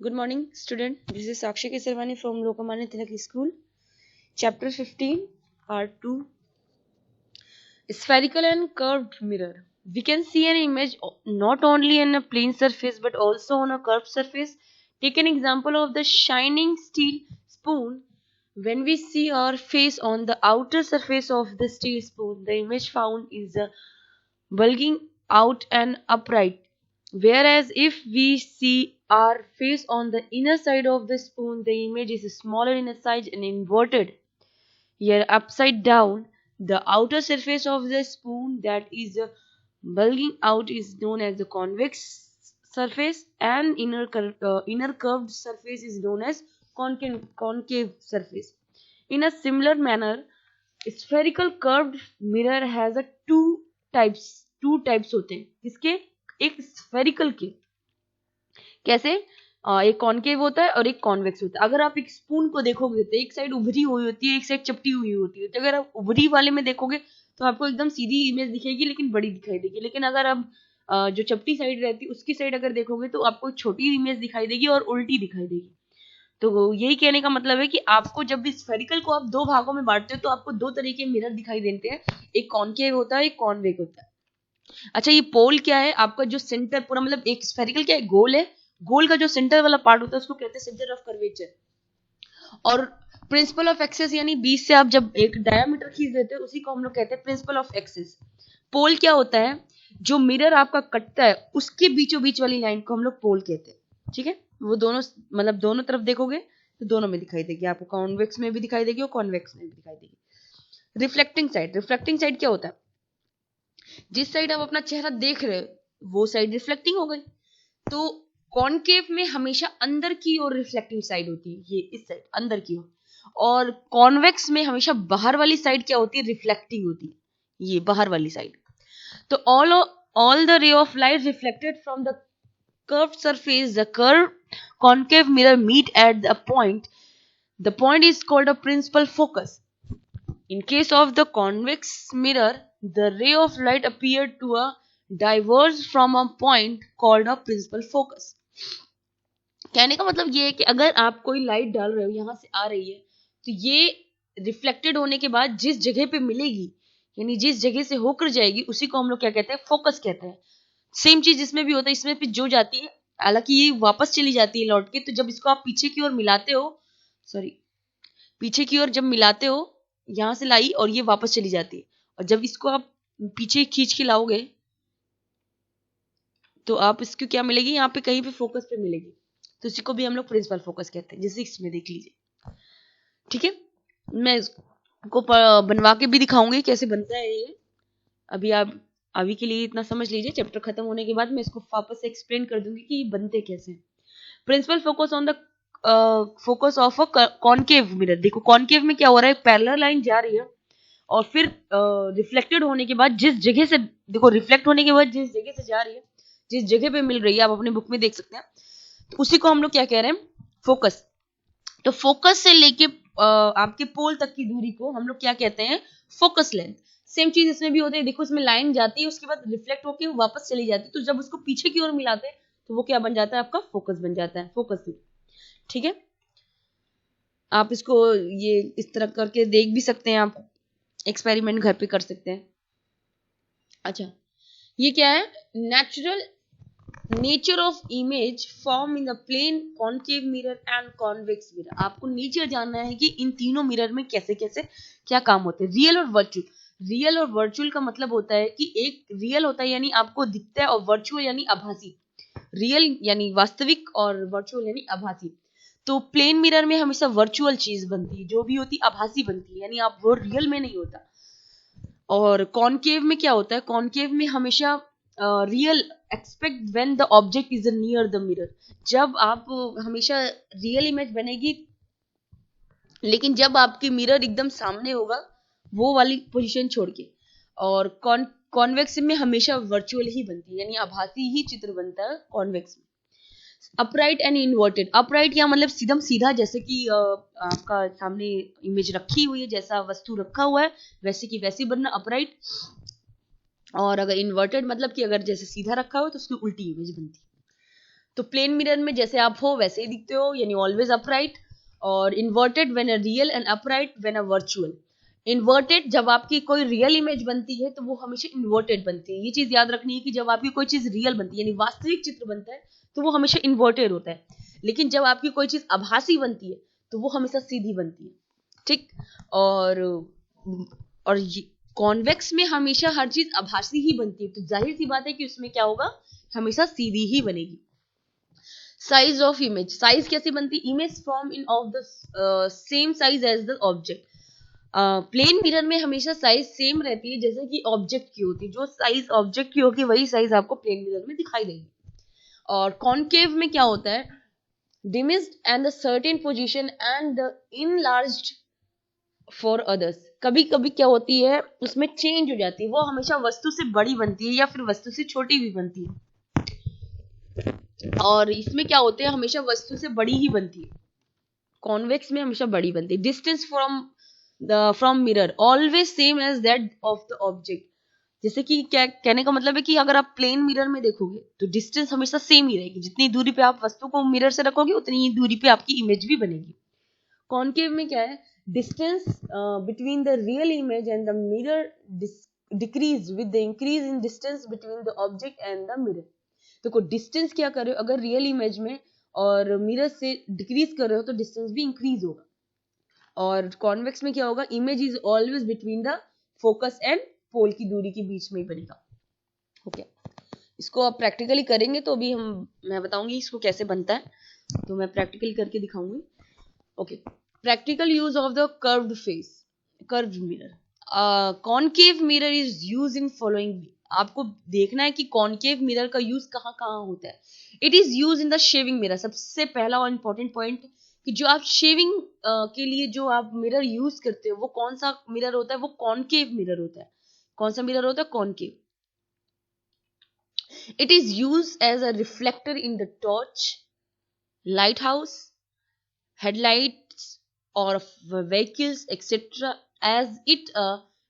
Good morning, student. This is Sakshi Kesarwani from Lokmanya Tilak School. Chapter 15, Part 2. Spherical and curved mirror. We can see an image not only in a plane surface but also on a curved surface. Take an example of the shining steel spoon. When we see our face on the outer surface of the steel spoon, the image found is bulging out and upright. Whereas if we see our face on the inner side of the spoon, the image is smaller in size and inverted. Here upside down, the outer surface of the spoon that is bulging out is known as the convex surface, and inner curved surface is known as concave surface. In a similar manner, spherical curved mirror has a two types होते हैं. किसके? एक spherical के. कैसे? एक concave होता है और एक कॉन्वेक्स होता है. अगर आप एक स्पून को देखोगे तो एक साइड उभरी हुई होती है, एक साइड चपटी हुई होती है. तो अगर आप उभरी वाले में देखोगे तो आपको एकदम सीधी इमेज दिखेगी लेकिन बड़ी दिखाई देगी. लेकिन अगर आप जो चपटी साइड रहती है उसकी साइड अगर देखोगे तो आपको छोटी इमेज दिखाई देगी और उल्टी दिखाई देगी. तो यही कहने का मतलब है कि आपको जब भी स्फेरिकल को आप दो भागों में बांटते हो तो आपको दो तरह के मिरर दिखाई देते हैं. एक कॉनकेव होता है, एक कॉन्वेक्स होता है. अच्छा, ये पोल क्या है? आपका जो सेंटर पूरा, मतलब एक स्फेरिकल क्या है? गोल है. गोल का जो सेंटर वाला पार्ट होता है उसको कहते हैं सेंटर ऑफ कर्वेचर. और प्रिंसिपल ऑफ एक्सेस यानी बीच से आप जब एक डायमीटर खींच देते हो उसी को हम लोग कहते हैं प्रिंसिपल ऑफ एक्सेस. पोल क्या होता है? जो मिरर आपका कटता है उसके बीचों बीच वाली लाइन को हम लोग पोल कहते हैं. ठीक है, वो दोनों, मतलब दोनों तरफ देखोगे तो दोनों में दिखाई देगी. आपको कॉन्वेक्स में भी दिखाई देगी और कॉन्वेक्स में भी दिखाई देगी. Reflecting side. रिफ्लेक्टिंग साइड क्या होता है? जिस साइड आप अपना चेहरा देख रहे हो वो साइड रिफ्लेक्टिंग हो गई. तो कॉनकेव में हमेशा अंदर की ओर रिफ्लेक्टिंग साइड होती है, ये इस साइड अंदर की ओर. और कॉन्वेक्स में हमेशा बाहर वाली साइड क्या होती है? रिफ्लेक्टिंग होती है, ये बाहर वाली साइड. तो all the ray of light reflected from the curved surface, the curved concave mirror meet at the point. The point is called a principal focus. In case of the convex mirror, the ray of light appeared to diverge from a point called a principal focus. कहने का मतलब ये है कि अगर आप कोई light डाल रहे हो, यहां से आ रही है, तो ये रिफ्लेक्टेड होने के बाद जिस जगह पे मिलेगी, यानी जिस जगह से होकर जाएगी, उसी को हम लोग क्या कहते हैं? फोकस कहते हैं. सेम चीज इसमें भी होता है. इसमें भी जो जाती है, हालांकि ये वापस चली जाती है लौट के. तो जब इसको आप पीछे की ओर मिलाते हो, पीछे की ओर जब मिलाते हो, यहां से लाई और ये वापस चली जाती है. और जब इसको आप पीछे खींच के लाओगे तो आप इसको क्या मिलेगी? यहाँ पे कहीं पे फोकस पे मिलेगी. तो इसी को भी हम लोग प्रिंसिपल फोकस कहते हैं, जैसे इसमें देख लीजिए. ठीक है, मैं इसको बनवा के भी दिखाऊंगी कैसे बनता है ये. अभी के लिए इतना समझ लीजिए. चैप्टर खत्म होने के बाद मैं इसको वापस से एक्सप्लेन कर दूंगी कि ये बनते कैसे. Principal focus on the focus of a concave mirror. देखो कॉनकेव में क्या हो रहा है? पैरेलल लाइन जा रही है और फिर रिफ्लेक्टेड होने के बाद जिस जगह से, देखो रिफ्लेक्ट होने के बाद जिस जगह से जा रही है, जिस जगह पे मिल रही है, आप अपने बुक में देख सकते हैं, तो उसी को हम लोग क्या कह रहे हैं? फोकस. तो फोकस से लेके आपके पोल तक की दूरी को हम लोग क्या कहते हैं? Focus length. सेम चीज इसमें भी होती है. देखो इसमें लाइन जाती है, उसके बाद रिफ्लेक्ट होके वापस चली जाती है. तो जब उसको पीछे की ओर मिलाते हैं तो वो क्या बन जाता है? आपका फोकस बन जाता है, फोकस. ठीक है, आप इसको ये इस तरह करके देख भी सकते हैं. आप एक्सपेरिमेंट घर पे कर सकते हैं. अच्छा, ये क्या है? Nature of image form in the plane, concave mirror and convex mirror. आपको नेचर जानना है कि इन तीनों मिरर में कैसे कैसे क्या काम होते हैं. रियल और वर्चुअल. रियल और वर्चुअल का मतलब होता है कि एक रियल होता है यानी आपको दिखता है, और वर्चुअल यानी आभासी. रियल यानी वास्तविक और वर्चुअल यानी आभासी. तो प्लेन मिरर में हमेशा वर्चुअल चीज बनती है, जो भी होती आभासी बनती है, यानी आप वो रियल में नहीं होता. और कॉनकेव में क्या होता है? कॉनकेव में हमेशा real expect when the object is near the mirror. जब आप हमेशा रियल इमेज बनेगी, लेकिन जब आपकी मिरर एकदम सामने होगा, वो वाली पोजीशन छोड़ के. और कॉन्वेक्स में हमेशा वर्चुअल ही बनती है, यानी आभासी ही चित्र बनता है कॉन्वेक्स में. Upright and inverted. अपराइट या मतलब सीधम सीधा, जैसे कि आपका सामने इमेज रखी हुई है, जैसा वस्तु रखा हुआ है वैसे की वैसी बनना, अपराइट. और अगर इन्वर्टेड मतलब कि अगर जैसे सीधा रखा हो तो उसकी उल्टी इमेज बनती है. तो प्लेन मिरर में जैसे आप हो वैसे ही दिखते हो, यानी ऑलवेज अपराइट, और inverted when a real and upright when a virtual. Inverted जब आपकी कोई रियल इमेज बनती है तो वो हमेशा इन्वर्टेड बनती है। ये चीज याद रखनी है कि जब आपकी कोई चीज रियल बनती है यानी वास्तविक चित्र बनता है तो वो हमेशा इन्वर्टेड होता है, लेकिन जब आपकी कोई चीज आभासी बनती है तो वो हमेशा सीधी बनती है। ठीक। और कॉन्वेक्स में हमेशा हर चीज आभासी ही बनती है, तो जाहिर सी बात है कि उसमें क्या होगा, हमेशा सीधी ही बनेगी। साइज ऑफ इमेज, साइज कैसे बनती है, image form in of the same size as the object. Plane mirror में हमेशा साइज सेम रहती है जैसे कि ऑब्जेक्ट की होती है, जो साइज ऑब्जेक्ट की होगी वही साइज आपको प्लेन मिरर में दिखाई देगी। और कॉनकेव में क्या होता है, dismissed and the certain position and the enlarged for others. कभी कभी क्या होती है उसमें चेंज हो जाती है, वो हमेशा वस्तु से बड़ी बनती है या फिर वस्तु से छोटी भी बनती है, और इसमें क्या होते हैं हमेशा वस्तु से बड़ी ही बनती है। कॉन्वेक्स में हमेशा बड़ी बनती है। Distance from mirror always same as that of the object. जैसे कि क्या कहने का मतलब है कि अगर आप प्लेन मिरर में देखोगे तो डिस्टेंस हमेशा सेम ही रहेगी, जितनी दूरी पे आप वस्तु को मिरर से रखोगे उतनी ही दूरी पे आपकी इमेज भी बनेगी। कॉनकेव में क्या है, distance between the real image and the mirror decrease with the increase in distance between the object and the mirror. देखो डिस्टेंस क्या कर रहे हो, अगर रियल इमेज में और मिरर से डिक्रीज कर रहे हो तो डिस्टेंस भी इंक्रीज होगा। और कॉन्वेक्स में क्या होगा, image is always between the focus and pole की दूरी के बीच में ही बनेगा। ओके, इसको आप प्रैक्टिकली करेंगे तो अभी मैं बताऊंगी इसको कैसे बनता है, तो मैं प्रैक्टिकली करके दिखाऊंगी। Okay, practical use of the curved face, curved mirror. Concave mirror is use in following. आपको देखना है कि कॉनकेव मिरर का यूज कहाँ कहाँ होता है। It is use in the shaving mirror. सबसे पहला और इंपॉर्टेंट पॉइंट कि जो आप शेविंग के लिए जो आप मिरर यूज करते हो वो कौन सा मिरर होता है, वो कॉनकेव मिरर होता है। कौन सा मिरर होता है, concave. It is use as a reflector in the torch, light house, headlights or vehicles etc., as it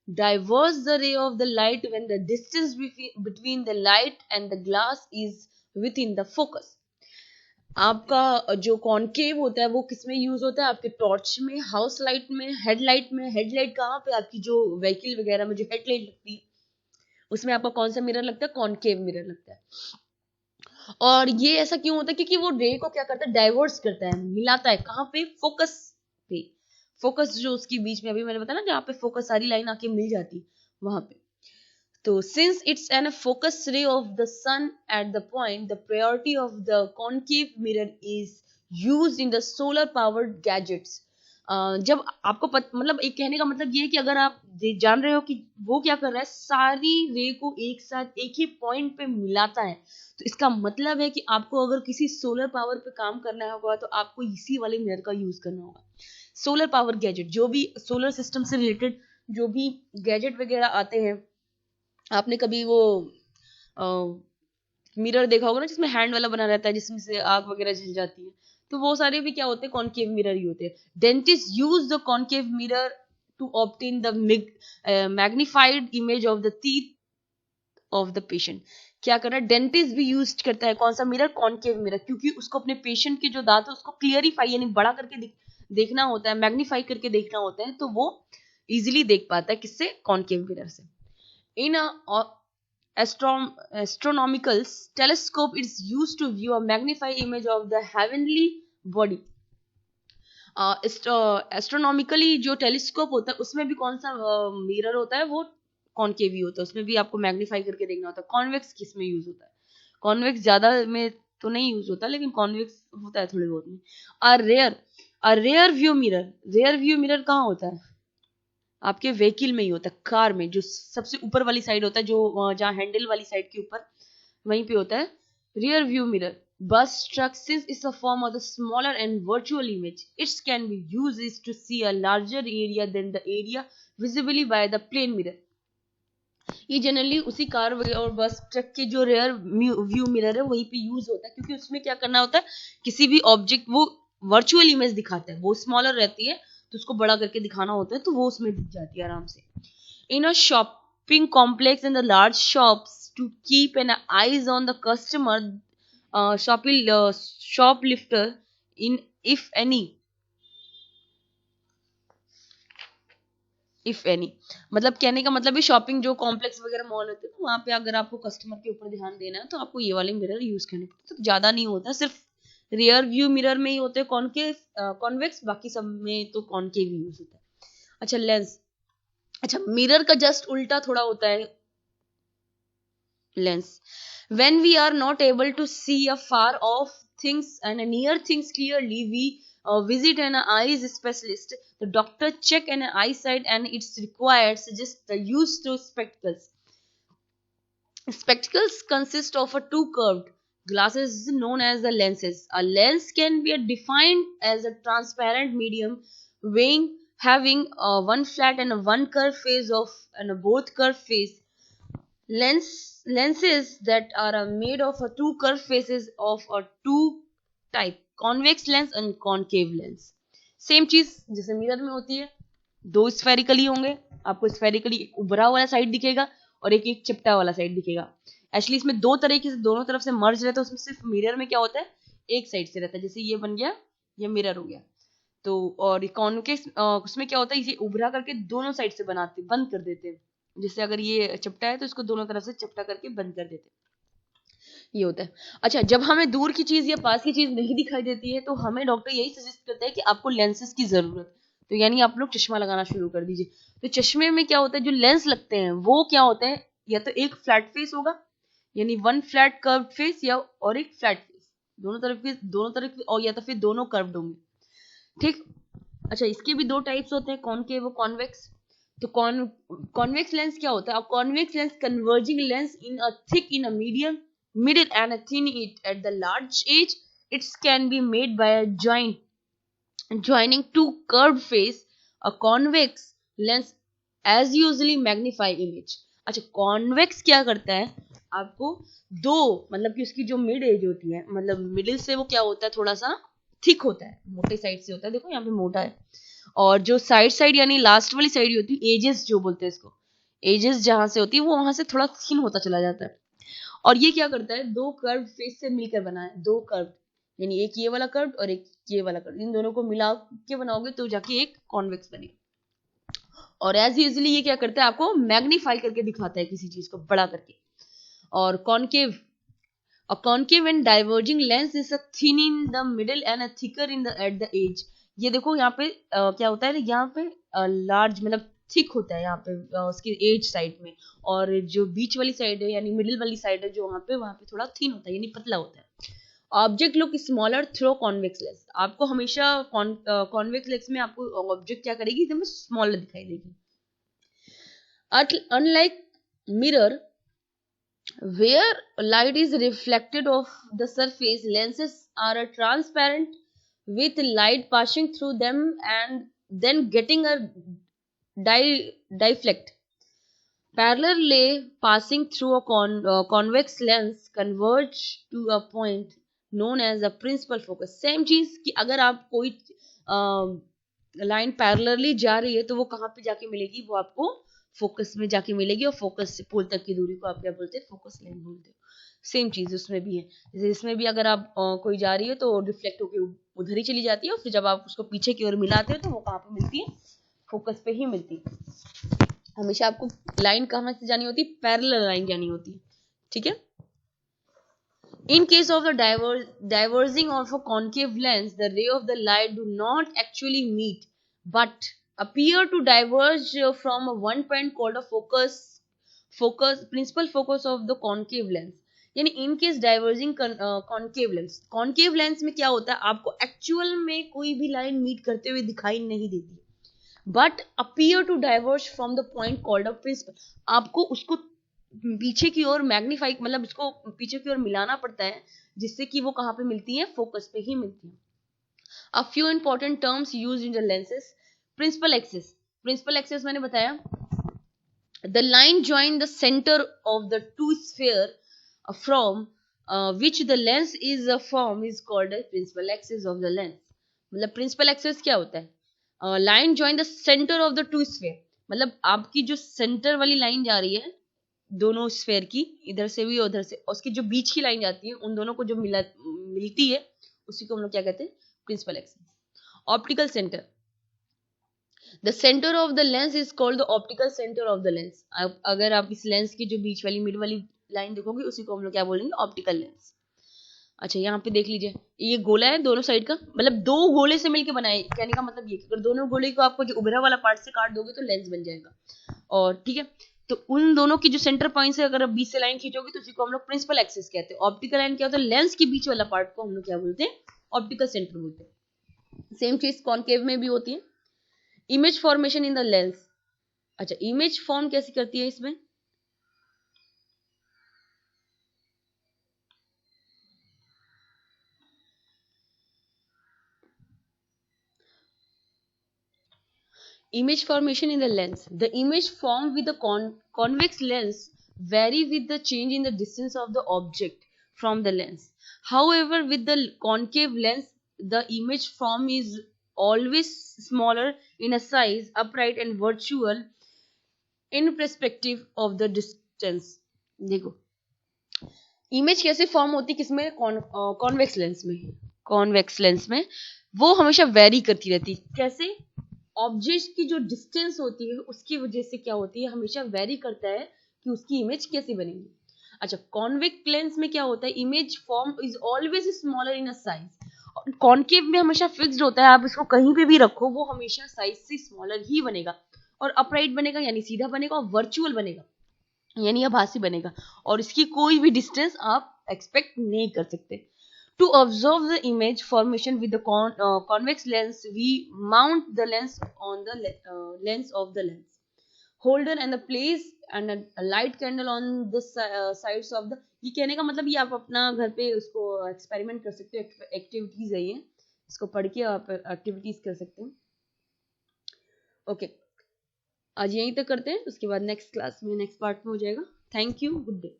diverts the ray of the light when the distance between the light and the glass is within the focus। आपका जो concave होता है वो किसमें use होता है, आपके torch में, हाउस लाइट में, हेडलाइट में। हेडलाइट कहाँ पे, आपकी जो व्हीकल वगैरह में जो हेडलाइट लगती है उसमें आपका कौन सा मिरर लगता है, कॉनकेव मिरर लगता है। और ये ऐसा क्यों होता है, क्योंकि वो रे को क्या करता है, डाइवर्स करता है, मिलाता है। कहाँ पे, फोकस पे। फोकस जो उसके बीच में अभी मैंने बताया ना जहाँ पे फोकस सारी लाइन आके मिल जाती वहां पे। तो since it's an focus ray of the sun at the point, the priority of the concave mirror is used in the solar powered gadgets. जब आपको मतलब एक कहने का मतलब ये है कि अगर आप जान रहे हो कि वो क्या कर रहा है, सारी रे को एक साथ एक ही पॉइंट पे मिलाता है, तो इसका मतलब है कि आपको अगर किसी सोलर पावर पे काम करना होगा तो आपको इसी वाले मिरर का यूज करना होगा। सोलर पावर गैजेट, जो भी सोलर सिस्टम से रिलेटेड जो भी गैजेट वगैरह आते हैं, आपने कभी वो मिरर देखा होगा ना जिसमें हैंड वाला बना रहता है, जिसमें से आग वगैरह जल जाती है, तो वो सारे भी क्या होते हैं, कॉनकेव मिरर ही होते हैं। Dentist use the concave mirror to obtain the magnified image of the teeth of the patient. क्या कर रहा है, डेंटिस्ट भी यूज करता है कौन सा मिरर, कॉनकेव मिरर, क्योंकि उसको अपने पेशेंट के जो दांत है उसको क्लियरिफाई यानी बड़ा करके देखना होता है, मैग्निफाई करके देखना होता है, तो वो इजिली देख पाता है किससे, कॉनकेव मिरर से। इन astronomical telescope is used to view a magnified image of the heavenly body। Astronomically जो टेलीस्कोप होता है उसमें भी कौन सा मिरर होता है, वो कॉनकेव ही होता है, उसमें भी आपको मैग्नीफाई करके देखना होता है। कॉन्वेक्स किस में यूज होता है, कॉन्वेक्स ज्यादा में तो नहीं यूज होता, लेकिन कॉन्वेक्स होता है थोड़े बहुत में। A rear view mirror, rear view mirror कहाँ होता है, आपके व्हीकल में ही होता है, कार में, जो सबसे ऊपर वाली साइड होता है, जो जहाँ हैंडल वाली साइड के ऊपर वहीं पे होता है rear view mirror. Bus truck, since it's a form of the smaller and virtual image, it can be used to see a larger area than the area visibly by the plane mirror। ये generally उसी car और bus truck के जो rear view mirror है वहीं पे use होता है, क्योंकि उसमें क्या करना होता है, किसी भी ऑब्जेक्ट वो वर्चुअल इमेज दिखाता है, वो स्मॉलर रहती है तो उसको बड़ा करके दिखाना होता है, तो वो उसमें दिख जाती है आराम से। In a shopping complex in the large shops, to keep an eyes on the customer, shoplifter in if any मतलब कहने का मतलब है शॉपिंग जो कॉम्प्लेक्स वगैरह मॉल होते हैं वहां पे अगर आपको कस्टमर के ऊपर ध्यान देना है तो आपको ये वाले मिरर यूज करने पड़ते हैं। तो ज्यादा नहीं होता, सिर्फ रियर व्यू मिरर में ही होते हैं कॉनकेव कॉन्वेक्स, बाकी सब में तो कॉनकेव यूज होता है। अच्छा लेंस, अच्छा मिरर का जस्ट उल्टा थोड़ा होता है lens. when we are not able to see a far off things and a near things clearly, we visit an eyes specialist. The doctor check an eyesight and it's required suggest the use to spectacles. Spectacles consist of a two curved glasses known as the lenses. A lens can be defined as a transparent medium weighing having one flat and one curved face of and both curved face. Lenses that are made of two curved faces of a two type, convex lens and concave lens. Same चीज जैसे mirror में होती है, दो spherically होंगे, आपको spherically एक उभरा वाला साइड दिखेगा और एक चिपटा वाला साइड दिखेगा। एक्चुअली इसमें दो तरीके से दोनों तरफ से मर्ज रहता है, उसमें सिर्फ मिरर में क्या होता है एक साइड से रहता है, जैसे ये बन गया ये मिरर हो गया। तो और कॉन्वेक्स उसमें क्या होता है इसे उभरा करके दोनों साइड से बनाते बंद कर देते हैं, जैसे अगर ये चपटा है तो इसको दोनों तरफ से चपटा करके बंद कर देते हैं, ये होता है। अच्छा जब हमें दूर की चीज या पास की चीज नहीं दिखाई देती है तो हमें डॉक्टर यही सजेस्ट करता है कि आपको लेंसेज की जरूरत, तो यानी आप लोग चश्मा लगाना शुरू कर दीजिए। तो चश्मे में क्या होता है जो लेंस लगते हैं वो क्या होते हैं, या तो एक फ्लैट फेस होगा यानी वन फ्लैट कर्व्ड फेस, या और एक फ्लैट फेस, दोनों तरफ और या तो फिर दोनों कर्व्ड होंगे, ठीक। अच्छा इसके भी दो टाइप्स होते हैं, कॉनकेव और कॉन्वेक्स। तो कॉन्वेक्स लेंस क्या होता है, convex lens converging lens in a thick in a medium middle and a thin it at the large edge. It can be made by a joining two curved face. A convex lens as usually magnify image. अच्छा convex क्या करता है, आपको दो मतलब कि उसकी जो मिड एज होती है, मतलब मिडिल से वो क्या होता है थोड़ा सा थिक होता है, मोटे साइड से होता है, देखो यहाँ पे मोटा है, और जो साइड यानी लास्ट वाली साइड होती है एजेस जो बोलते हैं इसको, एजेस जहां से होती है वो वहां से थोड़ा थिन होता चला जाता है। और ये क्या करता है दो कर्व फेस से मिलकर बना है, दो कर्व यानी एक ये वाला कर्व और एक ये वाला कर्व, इन दोनों को मिला के बनाओगे तो जाके एक कॉन्वेक्स बनेगा। और एज यूजली ये क्या करता है आपको मैग्नीफाई करके दिखाता है किसी चीज को बड़ा करके। और concave, a concave and diverging lens is a thin in the middle and a thicker in the at the edge. ये देखो यहाँ पे क्या होता है यहाँ पे लार्ज मतलब थिक होता है यहाँ पे उसकी एज साइड में, और जो बीच वाली साइड है यानी मिडिल वाली साइड है जो वहां पे थोड़ा थिन होता है यानी पतला होता है। Object look smaller through convex lens, आपको हमेशा कॉन्वेक्स लेंस में आपको ऑब्जेक्ट क्या करेगी एकदम स्मॉलर दिखाई देगी। Unlike mirror where light is reflected off the surface, lenses are transparent with light passing through them and then getting a deflect. Parallelly passing through a convex lens converge to a point known as a principal focus. Same चीज कि अगर आप कोई line parallelly जा रही है तो वो कहाँ पे जाके मिलेगी, वो आपको फोकस में जाके मिलेगी, और फोकस से पोल तक की दूरी को आप क्या बोलते हैं फोकस लेंथ बोलते हो। सेम चीज उसमें भी है, जैसे इसमें भी अगर आप कोई जा रही है तो रिफ्लेक्ट होकर उधर ही चली जाती है, और फिर जब आप उसको पीछे की ओर मिलाते हो तो वो कहाँ पे मिलती है फोकस पे ही मिलती है। हमेशा आपको लाइन कहाँ से जानी होती है, पैरेलल लाइन जानी होती है, ठीक है। In case of the diverging of a concave lens, the ray of the light do not actually meet but appear to diverge from one point called a principal focus of the concave lens. यानी in case diverging concave lens में क्या होता है आपको actual में कोई भी line meet करते हुए दिखाई नहीं देती, but appear to diverge from the point called a principal, आपको उसको पीछे की ओर मैग्नीफाई मतलब इसको पीछे की ओर मिलाना पड़ता है जिससे कि वो कहाँ पे मिलती है फोकस पे ही मिलती है। A few important terms used in the lenses. Principal axis मैंने बताया, the line join the center of the two sphere from which the lens is formed is called a principal axis of the lens. मतलब principal axis क्या होता है, line join the center of the two sphere, मतलब आपकी जो centre वाली line जा रही है दोनों स्फेयर की, इधर से भी उधर से, उसकी जो बीच की लाइन जाती है उन दोनों को जो मिलती है उसी को हम लोग क्या कहते हैं, principal axis. Optical centre, the centre of the lens is called the optical centre of the lens. अगर आप इस लेंस की जो बीच वाली मिड वाली लाइन देखोगे उसी को हम लोग क्या बोलेंगे, ऑप्टिकल लेंस। अच्छा यहाँ पे देख लीजिए, ये गोला है दोनों साइड का, मतलब दो गोले से मिलके बनाए, कहने का मतलब ये कि अगर दोनों गोले को आपको जो उभरा वाला पार्ट से काट दोगे तो लेंस बन जाएगा। और ठीक है, तो उन दोनों की जो सेंटर पॉइंट है अगर आप बीच से लाइन खींचोगे तो उसी को हम लोग प्रिंसिपल एक्सिस कहते हैं। ऑप्टिकल लाइन क्या होता है, लेंस के बीच वाला पार्ट को हम लोग क्या बोलते हैं, ऑप्टिकल सेंटर बोलते हैं। सेम चीज कॉनकेव में भी होती है। Image formation in the lens, अच्छा इमेज फॉर्म कैसे करती है इसमें, image formation in the lens, the image formed with the convex lens vary with the change in the distance of the object from the lens. However, with the concave lens the image form is always smaller in a size, upright and virtual in perspective of the distance. देखो image कैसे form होती है किसमें, convex lens में, convex lens में वो हमेशा very करती रहती है। कैसे, ऑब्जेक्ट की जो डिस्टेंस होती है उसकी वजह से क्या होती है, हमेशा वेरी करता है कि उसकी इमेज कैसी बनेगी। अच्छा कॉन्वेक्स लेंस में क्या होता है, image form is always smaller in a size. Concave में हमेशा फिक्स्ड होता है, आप इसको कहीं पे भी रखो वो हमेशा साइज से स्मॉलर ही बनेगा, और अपराइट बनेगा यानी सीधा बनेगा, और वर्चुअल बनेगा यानी आभासी बनेगा, और इसकी कोई भी डिस्टेंस आप एक्सपेक्ट नहीं कर सकते। To observe the image formation with the convex lens, we mount the lens on the lens of the lens holder and the place and a light candle on the sides of the, ये कहने का मतलब ये आप अपना घर पे उसको एक्सपेरिमेंट कर सकते हो, एक्टिविटीज है ये, इसको पढ़ के आप एक्टिविटीज कर सकते हैं। ओके आज यहीं तक करते हैं, उसके बाद नेक्स्ट क्लास में नेक्स्ट पार्ट में हो जाएगा। Thank you, good day.